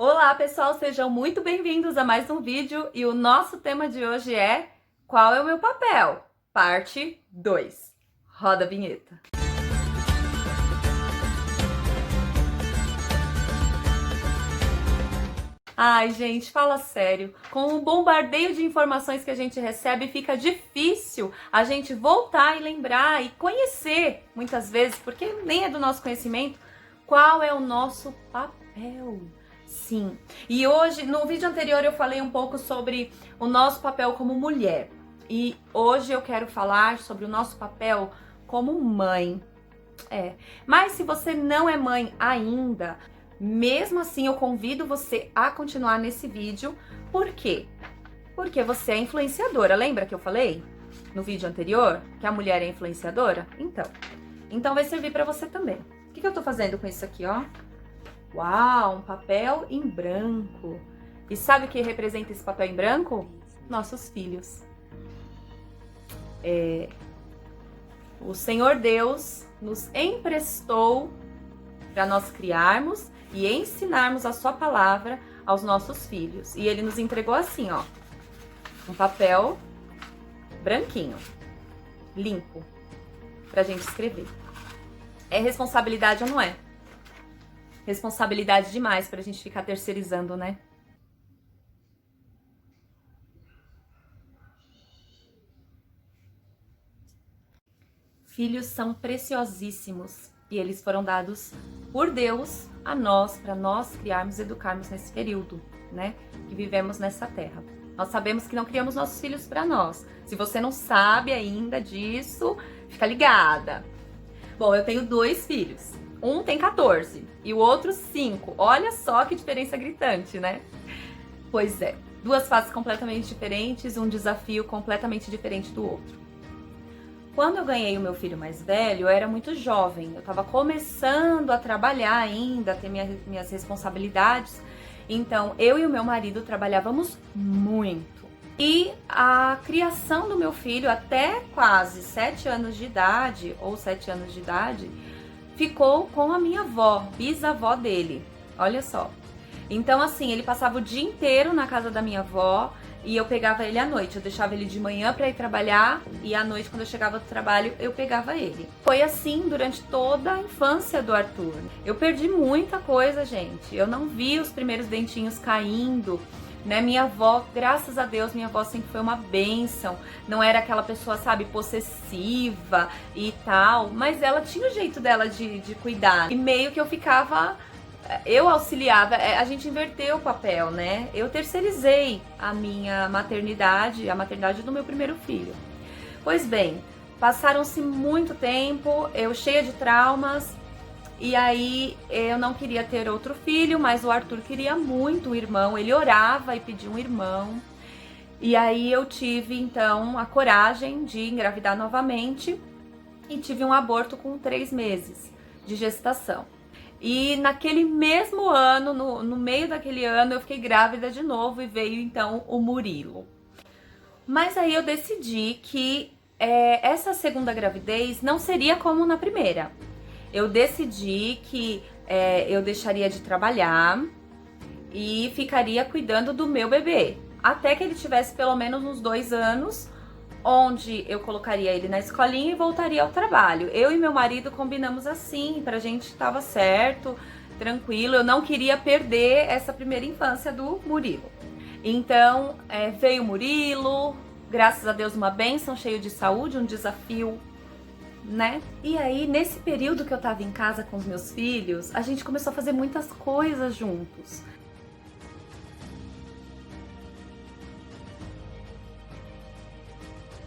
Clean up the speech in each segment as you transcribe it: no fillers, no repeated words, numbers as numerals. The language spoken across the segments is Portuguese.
Olá pessoal, sejam muito bem-vindos a mais um vídeo e o nosso tema de hoje é Qual é o meu papel? Parte 2. Roda a vinheta. Ai, gente, fala sério. Com o bombardeio de informações que a gente recebe, fica difícil a gente voltar e lembrar e conhecer, muitas vezes, porque nem é do nosso conhecimento, qual é o nosso papel. Sim. E hoje, no vídeo anterior, eu falei um pouco sobre o nosso papel como mulher. E hoje eu quero falar sobre o nosso papel como mãe. Mas se você não é mãe ainda, mesmo assim eu convido você a continuar nesse vídeo. Por quê? Porque você é influenciadora. Lembra que eu falei no vídeo anterior que a mulher é influenciadora? Então vai servir pra você também. O que eu tô fazendo com isso aqui, ó? Uau, um papel em branco. E sabe o que representa esse papel em branco? Nossos filhos. O Senhor Deus nos emprestou para nós criarmos e ensinarmos a sua palavra aos nossos filhos. E Ele nos entregou assim, ó, um papel branquinho, limpo, pra gente escrever. É responsabilidade ou não é? Responsabilidade demais pra gente ficar terceirizando, né? Filhos são preciosíssimos e eles foram dados por Deus a nós, para nós criarmos e educarmos nesse período, né? Que vivemos nessa terra. Nós sabemos que não criamos nossos filhos para nós. Se você não sabe ainda disso, fica ligada. Bom, eu tenho 2 filhos. Um tem 14 e o outro 5. Olha só que diferença gritante, né? Pois é, 2 fases completamente diferentes, um desafio completamente diferente do outro. Quando eu ganhei o meu filho mais velho, eu era muito jovem. Eu estava começando a trabalhar ainda, a ter minhas responsabilidades. Então, eu e o meu marido trabalhávamos muito. E a criação do meu filho até quase 7 anos de idade, ou 7 anos de idade, ficou com a minha avó, bisavó dele. Olha só. Então, assim, ele passava o dia inteiro na casa da minha avó e eu pegava ele à noite. Eu deixava ele de manhã para ir trabalhar e à noite, quando eu chegava do trabalho, eu pegava ele. Foi assim durante toda a infância do Arthur. Eu perdi muita coisa, gente. Eu não vi os primeiros dentinhos caindo, né? Minha avó, graças a Deus, minha avó sempre foi uma bênção. Não era aquela pessoa, sabe, possessiva e tal, mas ela tinha o jeito dela de cuidar. E meio que eu auxiliava, a gente inverteu o papel, né? Eu terceirizei a minha maternidade, a maternidade do meu primeiro filho. Pois bem, passaram-se muito tempo, eu cheia de traumas, e aí eu não queria ter outro filho, mas o Arthur queria muito um irmão, ele orava e pedia um irmão. E aí eu tive então a coragem de engravidar novamente e tive um aborto com 3 meses de gestação. E naquele mesmo ano, no meio daquele ano, eu fiquei grávida de novo e veio então o Murilo. Mas aí eu decidi que essa segunda gravidez não seria como na primeira. Eu decidi que eu deixaria de trabalhar e ficaria cuidando do meu bebê. Até que ele tivesse pelo menos uns 2 anos, onde eu colocaria ele na escolinha e voltaria ao trabalho. Eu e meu marido combinamos assim, pra gente tava certo, tranquilo. Eu não queria perder essa primeira infância do Murilo. Então, veio o Murilo, graças a Deus uma bênção, cheio de saúde, um desafio, né? E aí, nesse período que eu tava em casa com os meus filhos, a gente começou a fazer muitas coisas juntos.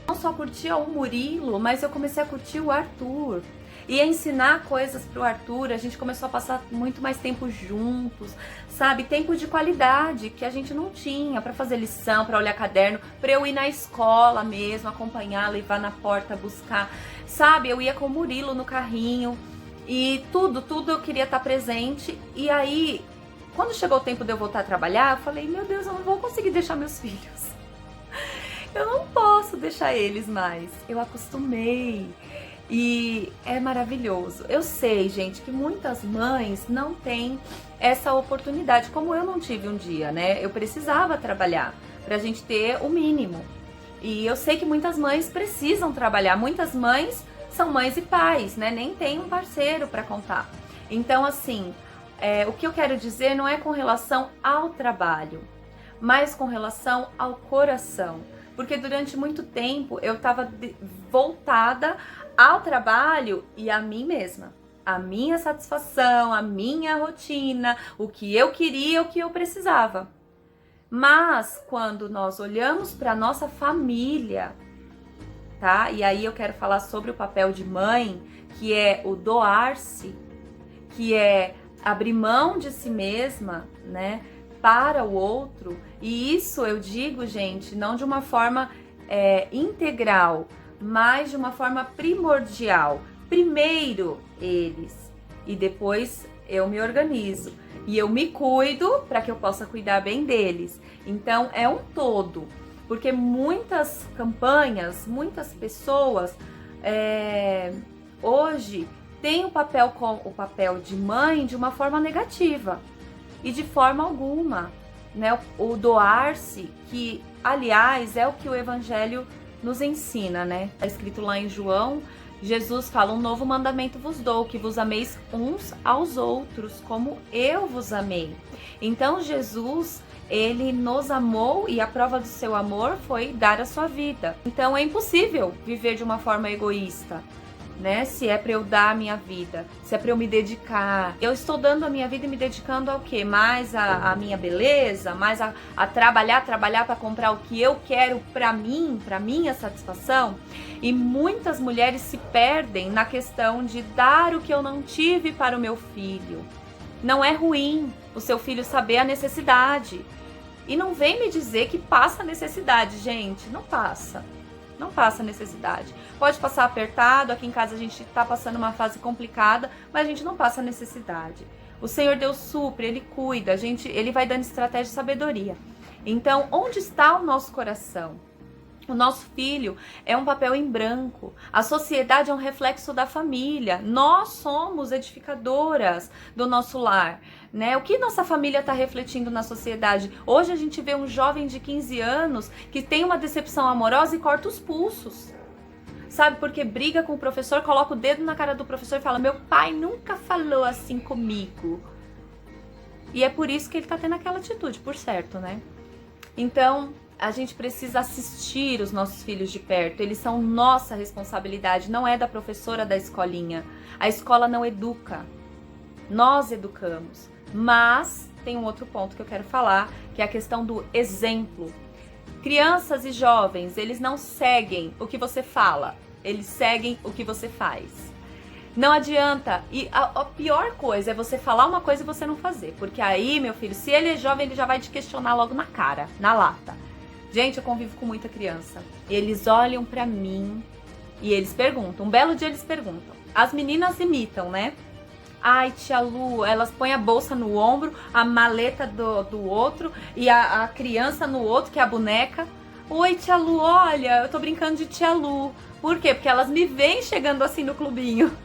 Não só curtia o Murilo, mas eu comecei a curtir o Arthur e a ensinar coisas pro Arthur. A gente começou a passar muito mais tempo juntos, sabe? Tempo de qualidade que a gente não tinha para fazer lição, para olhar caderno, para eu ir na escola mesmo, acompanhar, levar na porta, buscar, sabe? Eu ia com o Murilo no carrinho e tudo eu queria estar presente. E aí, quando chegou o tempo de eu voltar a trabalhar, eu falei, meu Deus, eu não vou conseguir deixar meus filhos. Eu não posso deixar eles mais. Eu acostumei. E é maravilhoso. Eu sei, gente, que muitas mães não têm essa oportunidade, como eu não tive um dia, né? Eu precisava trabalhar pra gente ter o mínimo. E eu sei que muitas mães precisam trabalhar. Muitas mães são mães e pais, né? Nem tem um parceiro pra contar. Então, assim, o que eu quero dizer não é com relação ao trabalho, mas com relação ao coração. Porque durante muito tempo eu estava voltada ao trabalho e a mim mesma. A minha satisfação, a minha rotina, o que eu queria, o que eu precisava. Mas quando nós olhamos para a nossa família, tá? E aí eu quero falar sobre o papel de mãe, que é o doar-se, que é abrir mão de si mesma, né? Para o outro. E isso eu digo, gente, não de uma forma integral, mas de uma forma primordial. Primeiro eles e depois eu me organizo e eu me cuido para que eu possa cuidar bem deles. Então é um todo, porque muitas campanhas, muitas pessoas hoje têm o papel de mãe de uma forma negativa. E de forma alguma, né? O doar-se, que aliás é o que o Evangelho nos ensina, né? Está escrito lá em João, Jesus fala: um novo mandamento vos dou, que vos ameis uns aos outros, como eu vos amei. Então Jesus, ele nos amou e a prova do seu amor foi dar a sua vida. Então é impossível viver de uma forma egoísta, né? Se é para eu dar a minha vida, se é para eu me dedicar, eu estou dando a minha vida e me dedicando ao quê? Mais a minha beleza, mais a trabalhar para comprar o que eu quero para mim, para minha satisfação. E muitas mulheres se perdem na questão de dar o que eu não tive para o meu filho. Não é ruim o seu filho saber a necessidade. E não vem me dizer que passa necessidade, gente, não passa. Não passa necessidade. Pode passar apertado, aqui em casa a gente está passando uma fase complicada, mas a gente não passa necessidade. O Senhor Deus supre, Ele cuida, Ele vai dando estratégia e sabedoria. Então, onde está o nosso coração? O nosso filho é um papel em branco. A sociedade é um reflexo da família. Nós somos edificadoras do nosso lar, né? O que nossa família está refletindo na sociedade? Hoje a gente vê um jovem de 15 anos que tem uma decepção amorosa e corta os pulsos. Sabe, porque briga com o professor, coloca o dedo na cara do professor e fala: meu pai nunca falou assim comigo. E é por isso que ele tá tendo aquela atitude, por certo, né? Então, a gente precisa assistir os nossos filhos de perto. Eles são nossa responsabilidade, não é da professora da escolinha. A escola não educa, nós educamos. Mas tem um outro ponto que eu quero falar, que é a questão do exemplo. Crianças e jovens, eles não seguem o que você fala, eles seguem o que você faz. Não adianta, e a pior coisa é você falar uma coisa e você não fazer, porque aí, meu filho, se ele é jovem, ele já vai te questionar logo na cara, na lata. Gente, eu convivo com muita criança, eles olham pra mim e eles perguntam, um belo dia eles perguntam, as meninas imitam, né? Ai, tia Lu, elas põem a bolsa no ombro, a maleta do outro e a criança no outro, que é a boneca. Oi, tia Lu, olha, eu tô brincando de tia Lu. Por quê? Porque elas me veem chegando assim no clubinho.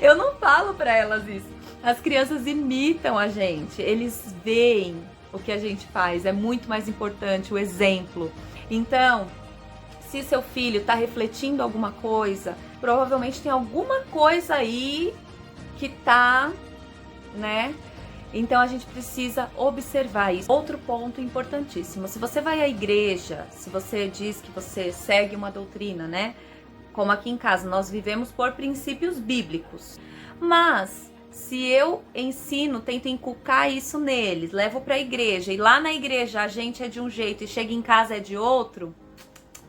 Eu não falo pra elas isso. As crianças imitam a gente, eles veem o que a gente faz. É muito mais importante o exemplo. Então, se seu filho tá refletindo alguma coisa, provavelmente tem alguma coisa aí que tá, né? Então a gente precisa observar isso. Outro ponto importantíssimo, se você vai à igreja, se você diz que você segue uma doutrina, né? Como aqui em casa, nós vivemos por princípios bíblicos. Mas se eu ensino, tento inculcar isso neles, levo pra igreja e lá na igreja a gente é de um jeito e chega em casa é de outro,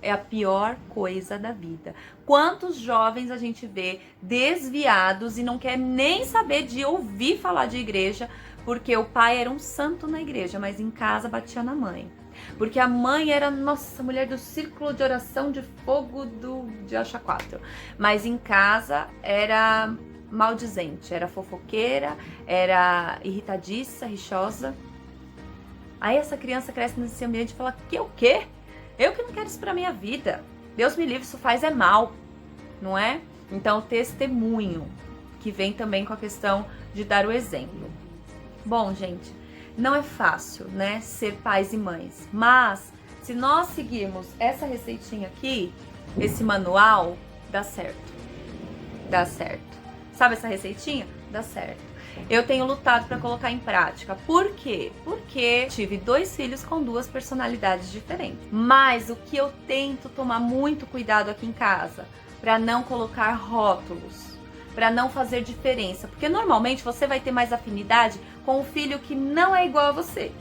é a pior coisa da vida. Quantos jovens a gente vê desviados e não quer nem saber de ouvir falar de igreja, porque o pai era um santo na igreja, mas em casa batia na mãe. Porque a mãe era, nossa, mulher do círculo de oração de fogo de Acha 4. Mas em casa era maldizente, era fofoqueira, era irritadiça, rixosa. Aí essa criança cresce nesse ambiente e fala, que o quê? Eu que não quero isso pra minha vida. Deus me livre, isso faz é mal, não é? Então, o testemunho, que vem também com a questão de dar o exemplo. Bom, gente, não é fácil, né, ser pais e mães, mas se nós seguirmos essa receitinha aqui, esse manual, dá certo. Dá certo. Sabe essa receitinha? Dá certo. Eu tenho lutado para colocar em prática. Por quê? Porque tive 2 filhos com 2 personalidades diferentes. Mas o que eu tento tomar muito cuidado aqui em casa, para não colocar rótulos, para não fazer diferença, porque normalmente você vai ter mais afinidade com o filho que não é igual a você.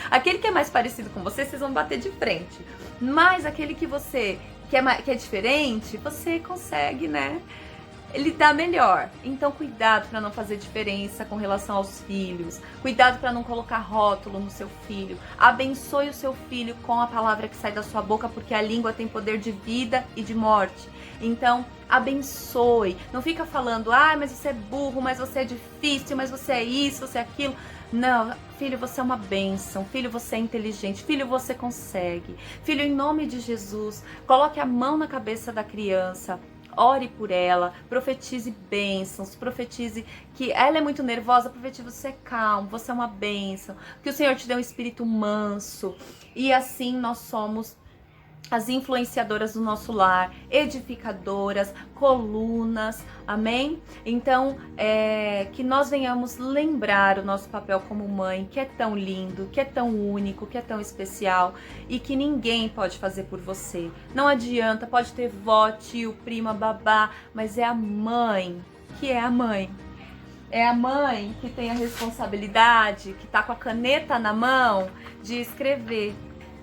Aquele que é mais parecido com você, vocês vão bater de frente. Mas aquele que você que é diferente, você consegue, né, lidar melhor. Então, cuidado para não fazer diferença com relação aos filhos. Cuidado para não colocar rótulo no seu filho. Abençoe o seu filho com a palavra que sai da sua boca, porque a língua tem poder de vida e de morte. Então, abençoe. Não fica falando, mas você é burro, mas você é difícil, mas você é isso, você é aquilo. Não, filho, você é uma bênção. Filho, você é inteligente. Filho, você consegue. Filho, em nome de Jesus, coloque a mão na cabeça da criança. Ore por ela, profetize bênçãos, profetize que ela é muito nervosa, profetize você é calmo, você é uma bênção, que o Senhor te dê um espírito manso. E assim nós somos as influenciadoras do nosso lar, edificadoras, colunas, amém? Então, que nós venhamos lembrar o nosso papel como mãe, que é tão lindo, que é tão único, que é tão especial e que ninguém pode fazer por você. Não adianta, pode ter vó, tio, prima, babá, mas é a mãe que é a mãe. É a mãe que tem a responsabilidade, que tá com a caneta na mão de escrever.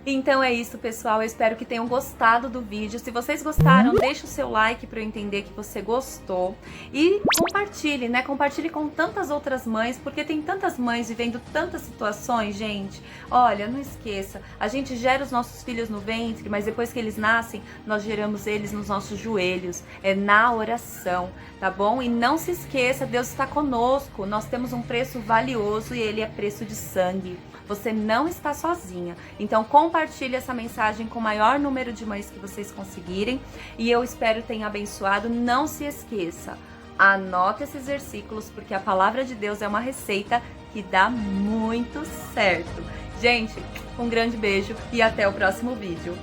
Então é isso, pessoal, eu espero que tenham gostado do vídeo. Se vocês gostaram, deixa o seu like para eu entender que você gostou. E compartilhe, né? Compartilhe com tantas outras mães, porque tem tantas mães vivendo tantas situações, gente. Olha, não esqueça, a gente gera os nossos filhos no ventre, mas depois que eles nascem, nós geramos eles nos nossos joelhos, na oração, tá bom? E não se esqueça, Deus está conosco, nós temos um preço valioso e ele é preço de sangue. Você não está sozinha. Então compartilhe essa mensagem com o maior número de mães que vocês conseguirem. E eu espero tenha abençoado. Não se esqueça, anote esses versículos, porque a palavra de Deus é uma receita que dá muito certo. Gente, um grande beijo e até o próximo vídeo.